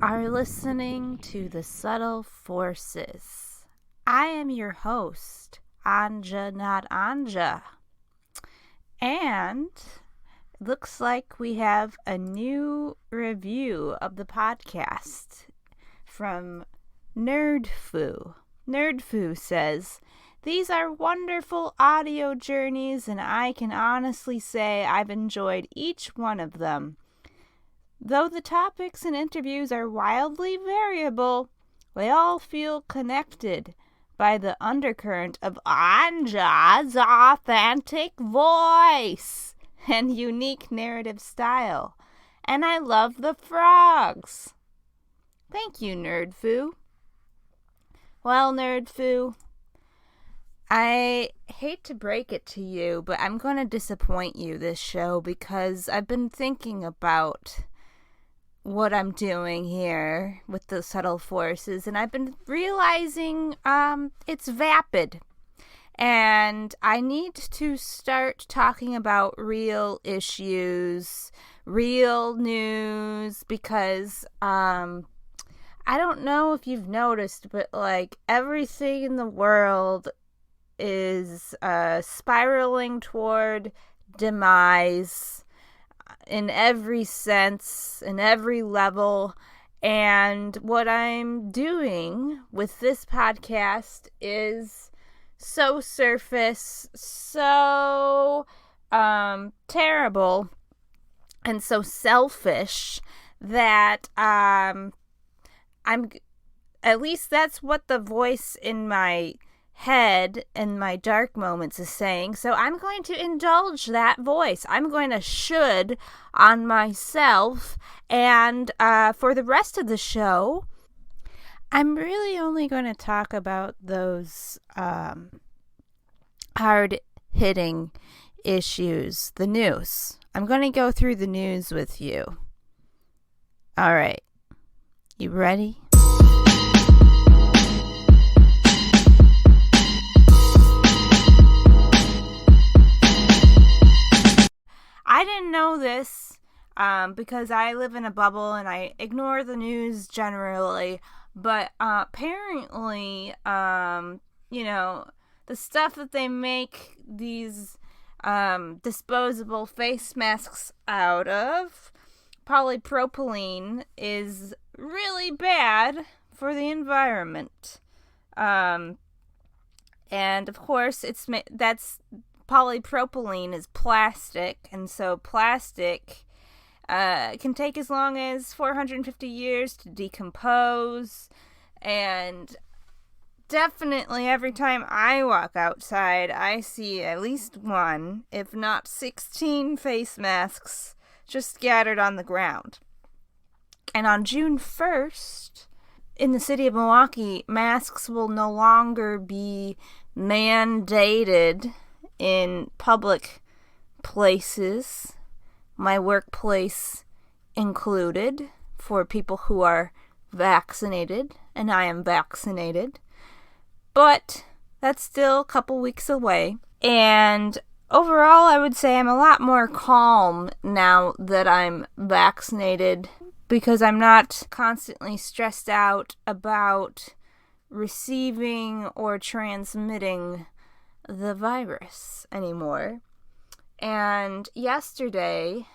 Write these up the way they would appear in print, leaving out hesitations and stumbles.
are listening to The Subtle Forces. I am your host, Anja, not Anja. And it looks like we have a new review of the podcast from Nerdfoo. Nerdfoo says, "These are wonderful audio journeys, and I can honestly say I've enjoyed each one of them. Though the topics and interviews are wildly variable, they all feel connected by the undercurrent of Anja's authentic voice and unique narrative style. And I love the frogs." Thank you, Nerdfoo. Well, Nerdfoo, I hate to break it to you, but I'm going to disappoint you this show because I've been thinking about what I'm doing here with the subtle forces, and I've been realizing it's vapid, and I need to start talking about real issues, real news, because I don't know if you've noticed, but like everything in the world is spiraling toward demise in every sense, in every level. And what I'm doing with this podcast is so surface, so terrible, and so selfish that I'm, at least that's what the voice in my head and my dark moments is saying. So I'm going to indulge that voice. I'm going to should on myself. And for the rest of the show, I'm really only going to talk about those hard-hitting issues, the news. I'm going to go through the news with you. All right. You ready? I didn't know this because I live in a bubble and I ignore the news generally, but apparently, the stuff that they make these disposable face masks out of, polypropylene, is really bad for the environment. And of course, polypropylene is plastic, and so plastic can take as long as 450 years to decompose, and definitely every time I walk outside, I see at least one, if not 16 face masks just scattered on the ground. And on June 1st, in the city of Milwaukee, masks will no longer be mandated in public places, my workplace included, for people who are vaccinated, and I am vaccinated. But that's still a couple weeks away. And overall, I would say I'm a lot more calm now that I'm vaccinated, because I'm not constantly stressed out about receiving or transmitting the virus anymore. And yesterday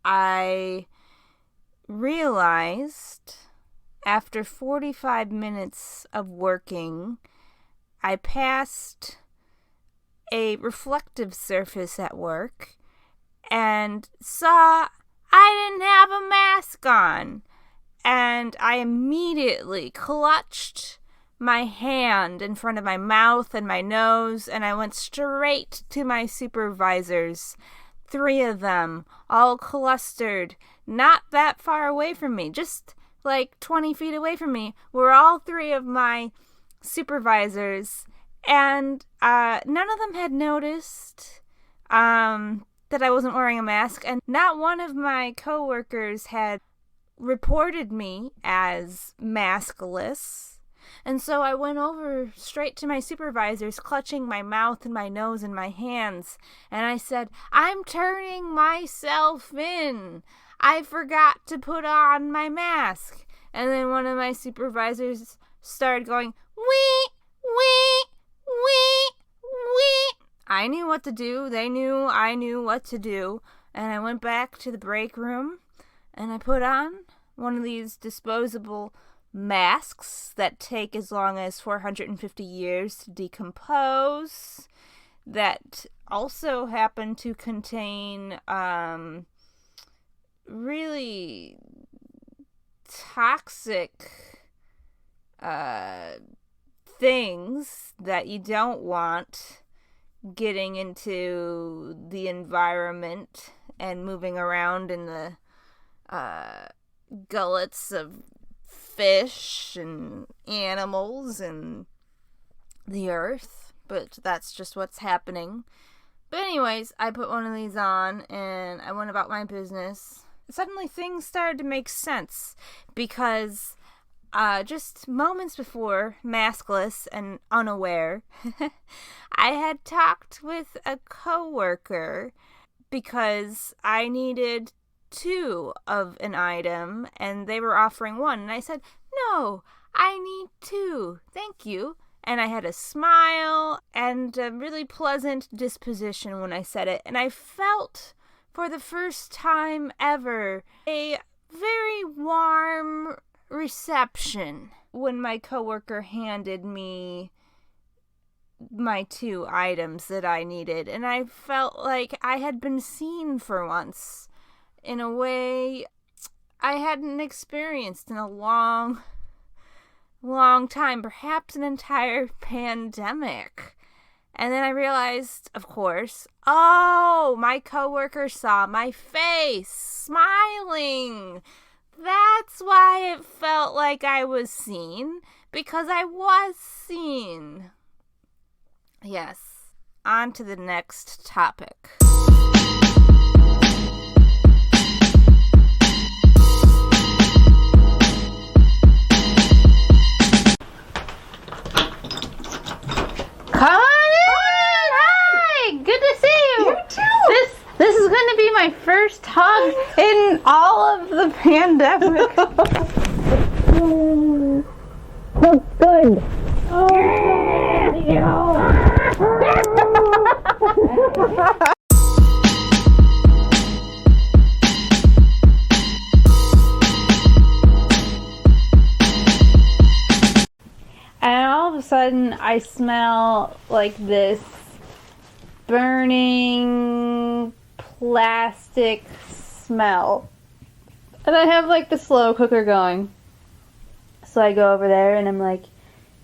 I realized, after 45 minutes of working, I passed a reflective surface at work and saw I didn't have a mask on, and I immediately clutched my hand in front of my mouth and my nose, and I went straight to my supervisors, 3 of them, all clustered, not that far away from me, just like 20 feet away from me, were all 3 of my supervisors, and none of them had noticed that I wasn't wearing a mask, and not one of my coworkers had reported me as maskless. And so I went over straight to my supervisors, clutching my mouth and my nose and my hands, and I said, "I'm turning myself in. I forgot to put on my mask." And then one of my supervisors started going, wee, wee, wee, wee. I knew what to do. They knew I knew what to do. And I went back to the break room and I put on one of these disposable masks that take as long as 450 years to decompose, that also happen to contain really toxic things that you don't want getting into the environment and moving around in the gullets of fish and animals and the earth. But that's just what's happening. But anyways, I put one of these on and I went about my business. Suddenly things started to make sense because just moments before, maskless and unaware, I had talked with a coworker because I needed 2 of an item and they were offering 1. And I said, no, I need 2. Thank you. And I had a smile and a really pleasant disposition when I said it. And I felt, for the first time ever, a very warm reception when my coworker handed me my 2 items that I needed. And I felt like I had been seen for once in a way I hadn't experienced in a long time, perhaps an entire pandemic. And then I realized, of course, oh, my coworker saw my face smiling. That's why it felt like I was seen, because I was seen. Yes, on to the next topic. Come on in! Hi! Good to see you! You too! This is going to be my first hug in all of the pandemic. Looks good. And all of a sudden, I smell like this burning plastic smell. And I have like the slow cooker going. So I go over there and I'm like,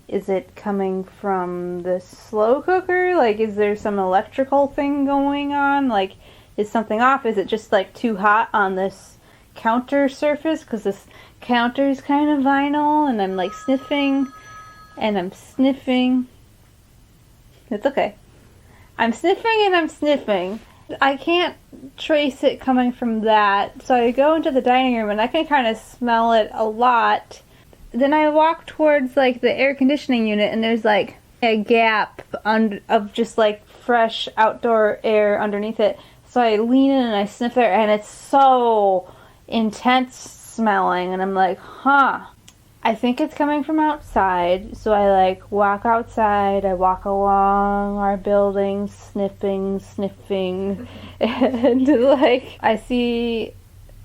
is it coming from the slow cooker? Like, is there some electrical thing going on? Like, is something off? Is it just like too hot on this counter surface? Because this counter is kind of vinyl and I'm like sniffing. And I'm sniffing. It's okay. I'm sniffing and I'm sniffing. I can't trace it coming from that. So I go into the dining room and I can kind of smell it a lot. Then I walk towards like the air conditioning unit and there's like a gap of just like fresh outdoor air underneath it. So I lean in and I sniff there and it's so intense smelling. And I'm like, huh. I think it's coming from outside, so I like walk outside, I walk along our building, sniffing, and like I see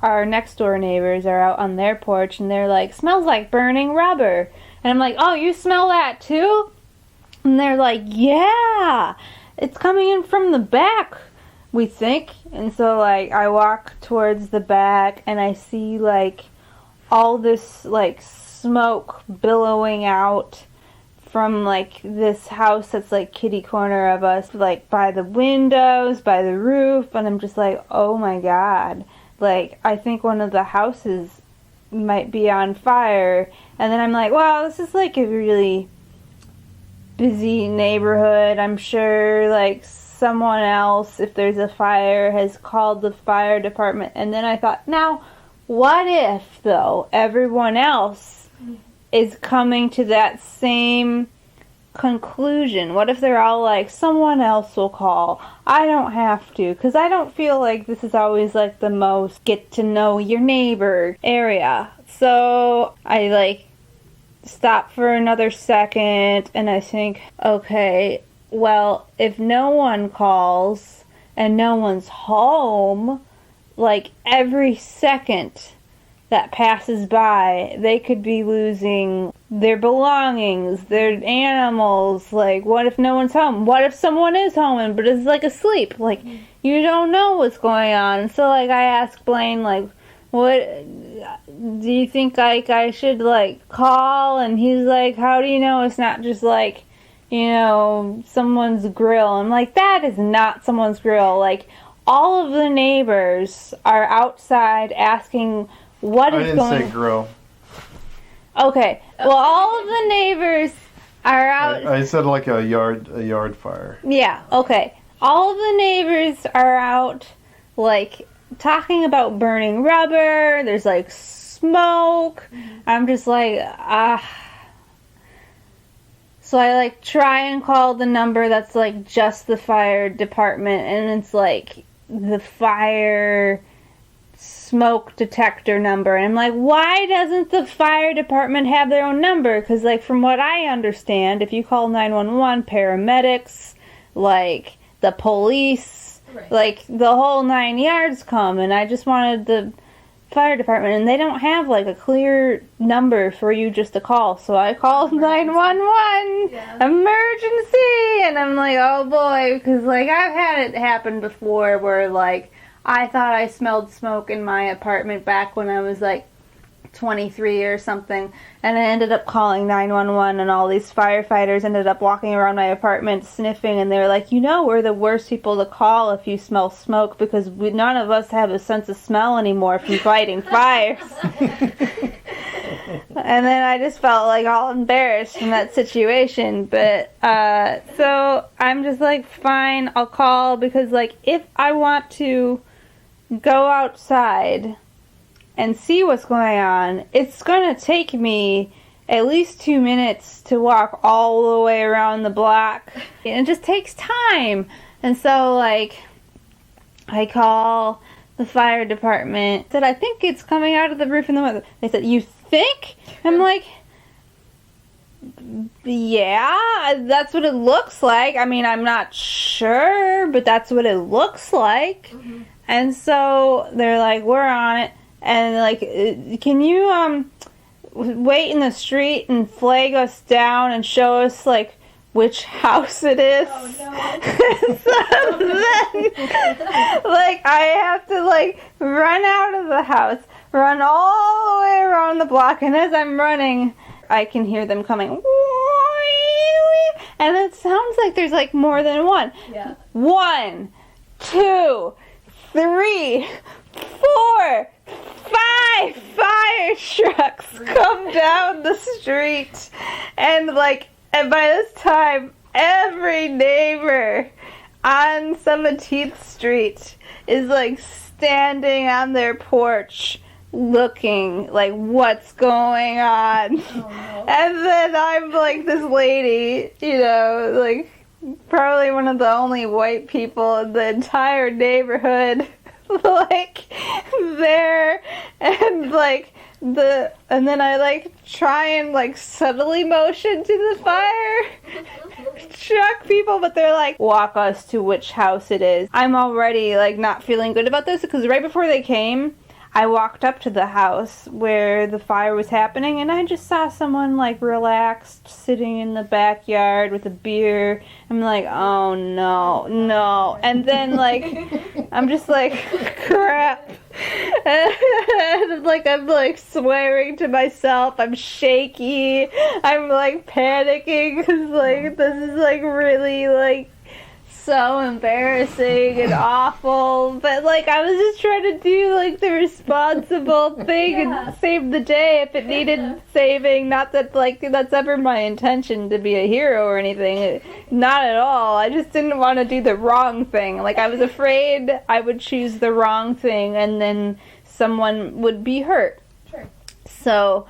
our next door neighbors are out on their porch and they're like, smells like burning rubber. And I'm like, oh, you smell that too? And they're like, yeah, it's coming in from the back, we think. And so like I walk towards the back and I see like all this like smoke billowing out from like this house that's like kitty corner of us, like by the windows, by the roof, and I'm just like, oh my god, like I think one of the houses might be on fire. And then I'm like, wow, this is like a really busy neighborhood. I'm sure like someone else, if there's a fire, has called the fire department. And then I thought, now what if though everyone else is coming to that same conclusion? What if they're all like, someone else will call, I don't have to? Because I don't feel like this is always like the most get to know your neighbor area So I like stop for another second and I think, okay, well, if no one calls and no one's home, like every second that passes by, they could be losing their belongings, their animals. Like, what if no one's home? What if someone is home but is like asleep? Like, you don't know what's going on. So like I asked Blaine, like, what do you think, like, I should like call? And he's like, how do you know it's not just like, you know, someone's grill? I'm like, that is not someone's grill. Like, all of the neighbors are outside asking what is going on. I didn't say grill. Okay, well, all of the neighbors are out. I said like a yard fire. Yeah, okay. All of the neighbors are out, like, talking about burning rubber. There's like smoke. I'm just like, So I like try and call the number that's like just the fire department, and it's like the fire smoke detector number. And I'm like, why doesn't the fire department have their own number? Because like from what I understand, if you call 911, paramedics, like the police, right, like the whole 9 yards come. And I just wanted the fire department, and they don't have like a clear number for you just to call. So I called 911, emergency, and I'm like, oh boy, because like I've had it happen before where like I thought I smelled smoke in my apartment back when I was like 23 or something, and I ended up calling 911, and all these firefighters ended up walking around my apartment sniffing, and they were like, you know, we're the worst people to call if you smell smoke, because none of us have a sense of smell anymore from fighting fires. And then I just felt like all embarrassed from that situation. But so I'm just like, fine, I'll call, because like if I want to go outside and see what's going on, it's gonna take me at least 2 minutes to walk all the way around the block. And it just takes time. And so like I call the fire department, said, I think it's coming out of the roof in the window. They said, you think? I'm like, yeah, that's what it looks like. I mean, I'm not sure, but that's what it looks like. Mm-hmm. And so they're like, we're on it. And like, can you wait in the street and flag us down and show us like which house it is? Oh, no. So then, like, I have to like run out of the house, run all the way around the block, and as I'm running, I can hear them coming. And it sounds like there's like more than one. Yeah. 1, 2, 3, 4, 5 fire trucks come down the street, and like, and by this time every neighbor on 17th Street is like standing on their porch looking like, what's going on? Oh, no. And then I'm like this lady, you know, like probably one of the only white people in the entire neighborhood, like there, and like and then I like try and like subtly motion to the fire truck people, but they're like, walk us to which house it is. I'm already like not feeling good about this, because right before they came, I walked up to the house where the fire was happening, and I just saw someone like relaxed sitting in the backyard with a beer. I'm like, oh no. And then like I'm just like, crap. And like I'm like swearing to myself. I'm shaky. I'm like panicking, because like this is like really like so embarrassing and awful, but like I was just trying to do like the responsible thing and save the day if it needed saving. Not that like that's ever my intention to be a hero or anything, not at all. I just didn't want to do the wrong thing. Like I was afraid I would choose the wrong thing and then someone would be hurt. Sure. So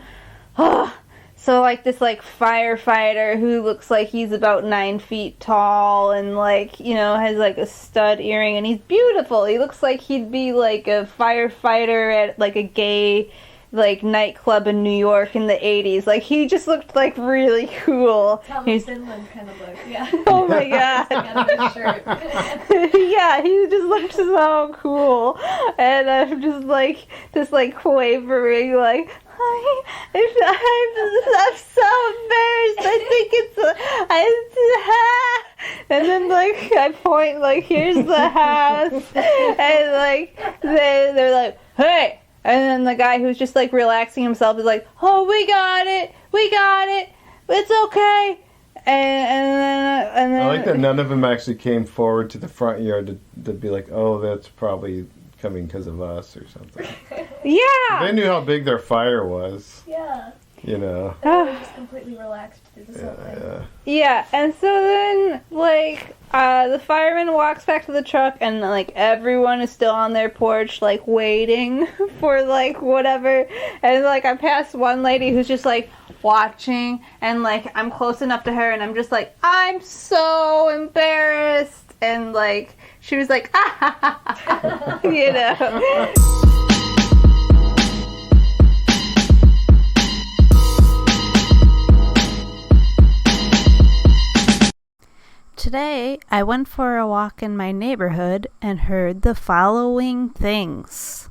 like this like firefighter who looks like he's about 9 feet tall and like, you know, has like a stud earring, and he's beautiful. He looks like he'd be like a firefighter at like a gay like nightclub in New York in the 80s. Like he just looked like really cool. Thomas Finland kind of look, yeah. Oh my god. Got on his shirt. Yeah, he just looked so cool. And I'm just like, this like quavering, like, I'm so embarrassed. I think and then like I point like, here's the house, and like they're like, hey, and then the guy who's just like relaxing himself is like, oh, we got it, it's okay. And then I like that none of them actually came forward to the front yard to be like, oh, that's probably coming because of us or something. Yeah. They knew how big their fire was. Yeah. You know. They were just completely relaxed through this whole thing. Yeah, and so then, like, the fireman walks back to the truck, and, like, everyone is still on their porch, like, waiting for, like, whatever. And, like, I passed one lady who's just, like, watching, and, like, I'm close enough to her, and I'm just like, I'm so embarrassed. And, like, she was like, ah, ha, ha, ha, you know. Today, I went for a walk in my neighborhood and heard the following things.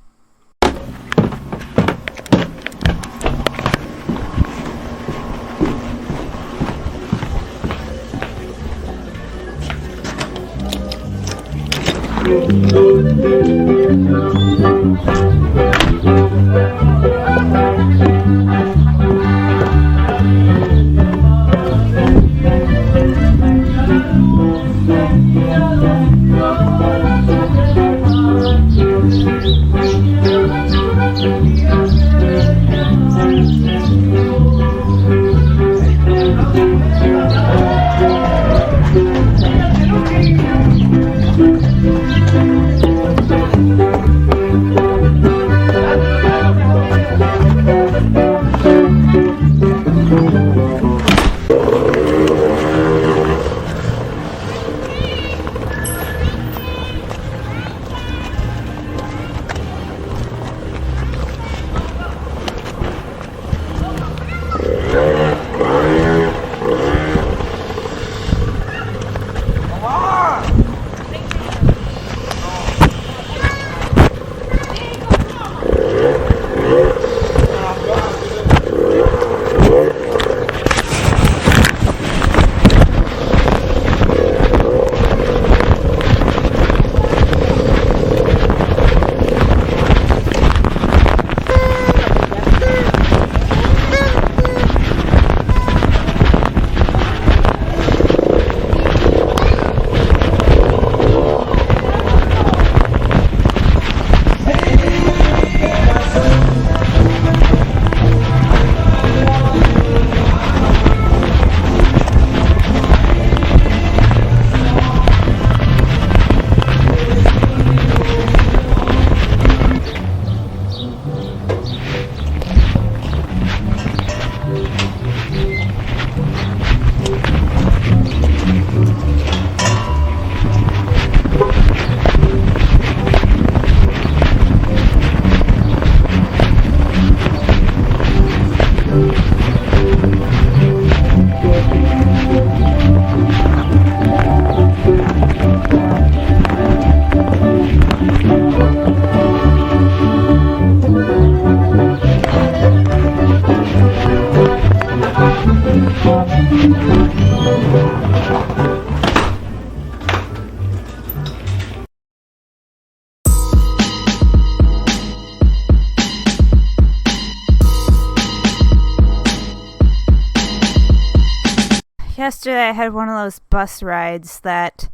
Yesterday I had one of those bus rides that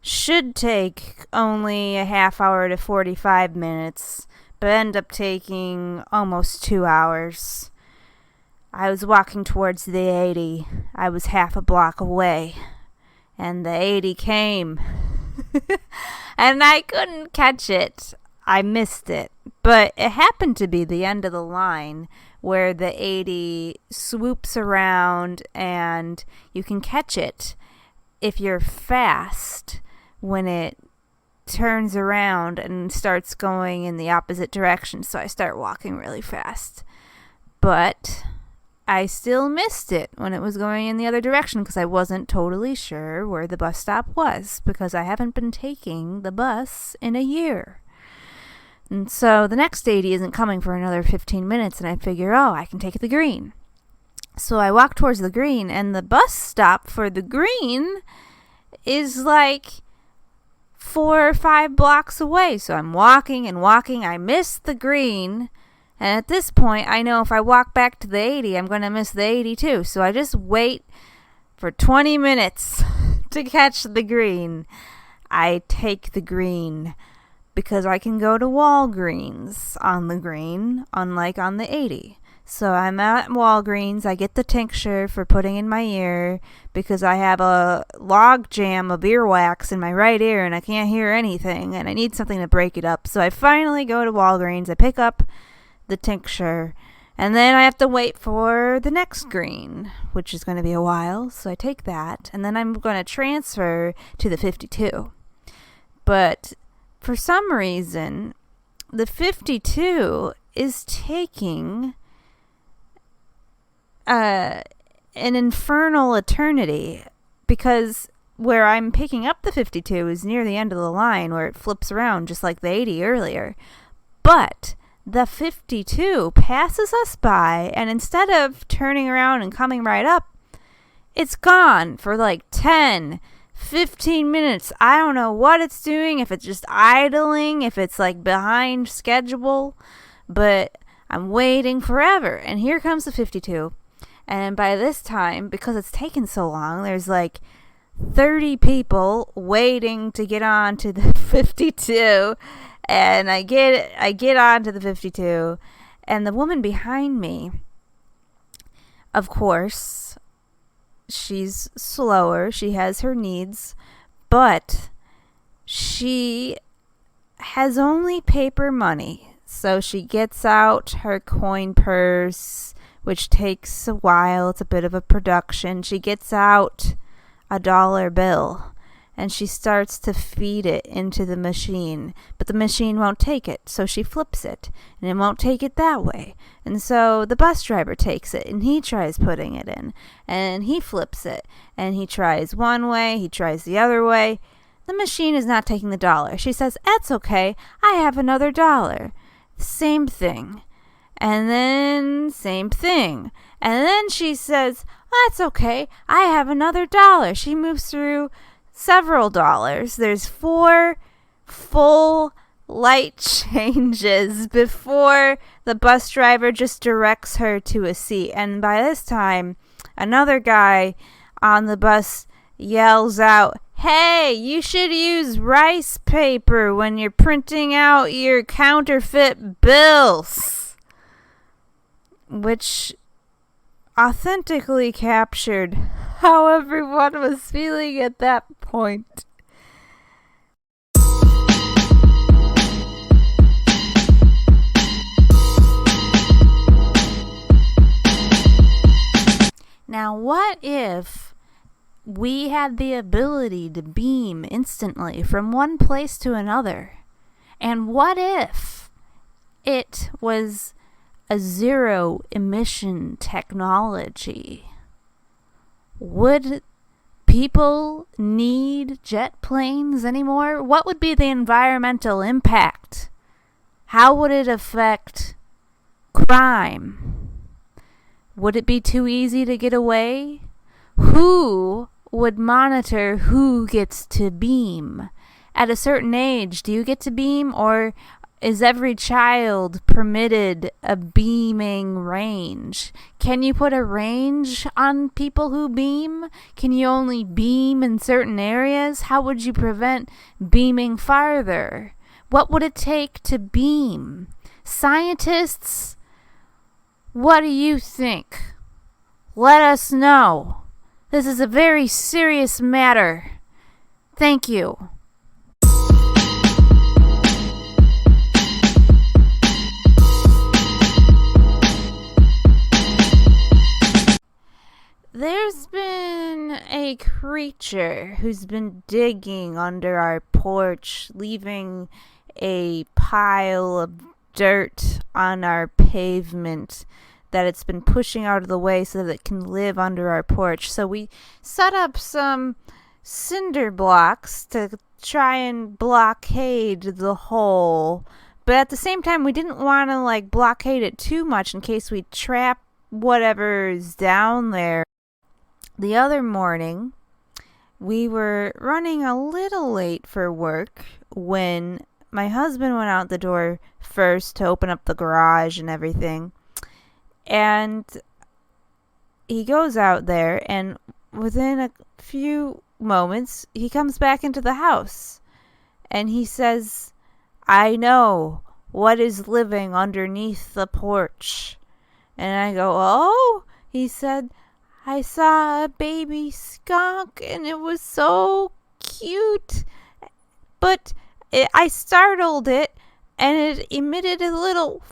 should take only a half hour to 45 minutes, but end up taking almost 2 hours. I was walking towards the 80. I was half a block away, and the 80 came. And I couldn't catch it. I missed it. But it happened to be the end of the line where the 80 swoops around and you can catch it if you're fast when it turns around and starts going in the opposite direction, so I start walking really fast. But I still missed it when it was going in the other direction because I wasn't totally sure where the bus stop was because I haven't been taking the bus in a year. And so the next 80 isn't coming for another 15 minutes, and I figure, I can take the green. So I walk towards the green, and the bus stop for the green is like 4 or 5 blocks away. So I'm walking and walking. I miss the green. And at this point, I know if I walk back to the 80, I'm going to miss the 80 too. So I just wait for 20 minutes to catch the green. I take the green because I can go to Walgreens on the green, unlike on the 80. So I'm at Walgreens. I get the tincture for putting in my ear because I have a log jam of earwax in my right ear and I can't hear anything and I need something to break it up. So I finally go to Walgreens. I pick up the tincture and then I have to wait for the next green, which is going to be a while. So I take that and then I'm going to transfer to the 52. But for some reason, the 52 is taking an infernal eternity because where I'm picking up the 52 is near the end of the line where it flips around just like the 80 earlier. But the 52 passes us by, and instead of turning around and coming right up, it's gone for like 10, 15 minutes. I don't know what it's doing, if it's just idling, if it's like behind schedule, but I'm waiting forever. And here comes the 52. And by this time, because it's taken so long, there's like 30 people waiting to get on to the 52. And I get on to the 52. And the woman behind me, of course, she's slower. She has her needs. But she has only paper money. So she gets out her coin purse, which takes a while. It's a bit of a production. She gets out a $1 bill and she starts to feed it into the machine, but the machine won't take it, so she flips it and it won't take it that way. And so the bus driver takes it and he tries putting it in and he flips it and he tries one way, he tries the other way. The machine is not taking the $1. She says, "That's okay, I have another $1." Same thing. And then same thing. And then she says, "That's okay, I have another $1." She moves through several dollars. There's 4 full light changes before the bus driver just directs her to a seat. And by this time, another guy on the bus yells out, "Hey, you should use rice paper when you're printing out your counterfeit bills." Which authentically captured how everyone was feeling at that point. Now, what if we had the ability to beam instantly from one place to another? And what if it was a zero emission technology? Would people need jet planes anymore? What would be the environmental impact? How would it affect crime? Would it be too easy to get away? Who would monitor who gets to beam? At a certain age, do you get to beam, or is every child permitted a beaming range? Can you put a range on people who beam? Can you only beam in certain areas? How would you prevent beaming farther? What would it take to beam? Scientists, what do you think? Let us know. This is a very serious matter. Thank you. There's been a a creature who's been digging under our porch, leaving a pile of dirt on our pavement that it's been pushing out of the way so that it can live under our porch. So we set up some cinder blocks to try and blockade the hole. But at the same time, we didn't want to blockade it too much in case we trap whatever's down there. The other morning, we were running a little late for work when my husband went out the door first to open up the garage and everything. And he goes out there, and within a few moments, he comes back into the house. And he says, "I know what is living underneath the porch." And I go, "Oh?" He said, "I saw a baby skunk and it was so cute, but I startled it and it emitted a little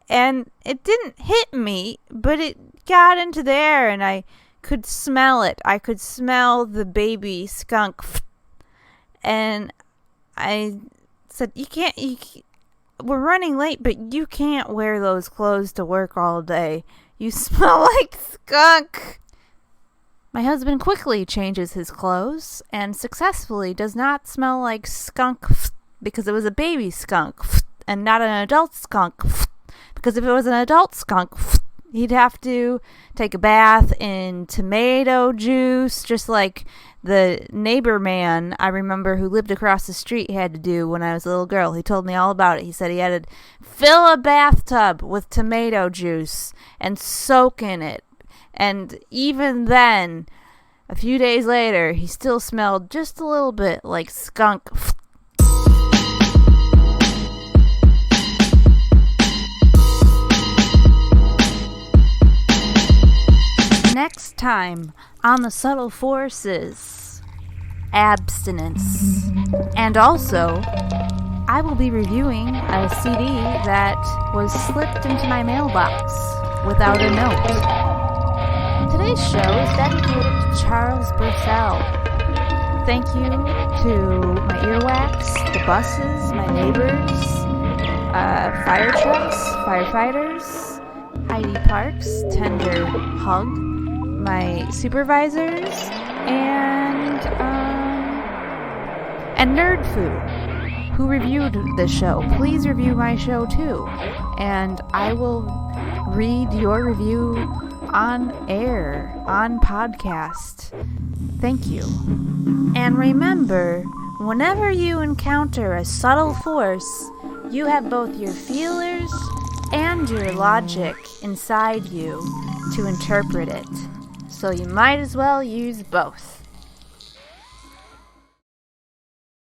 and it didn't hit me, but it got into the air and I could smell it. I could smell the baby skunk." And I said, we're running late, but you can't wear those clothes to work all day. You smell like skunk." My husband quickly changes his clothes and successfully does not smell like skunk because it was a baby skunk and not an adult skunk. Because if it was an adult skunk, he'd have to take a bath in tomato juice, just like the neighbor man I remember who lived across the street had to do when I was a little girl. He told me all about it. He said he had to fill a bathtub with tomato juice and soak in it. And even then, a few days later, he still smelled just a little bit like skunk. Next time on The Subtle Forces, abstinence. And also, I will be reviewing a CD that was slipped into my mailbox without a note. Today's show is dedicated to Charles Burfell. Thank you to my earwax, the buses, my neighbors, fire trucks, firefighters, Heidi Parkes, tender hug, my supervisors, and Nerd Food, who reviewed the show. Please review my show too, and I will read your review on air, on podcast. Thank you. And remember, whenever you encounter a subtle force, you have both your feelers and your logic inside you to interpret it. So you might as well use both.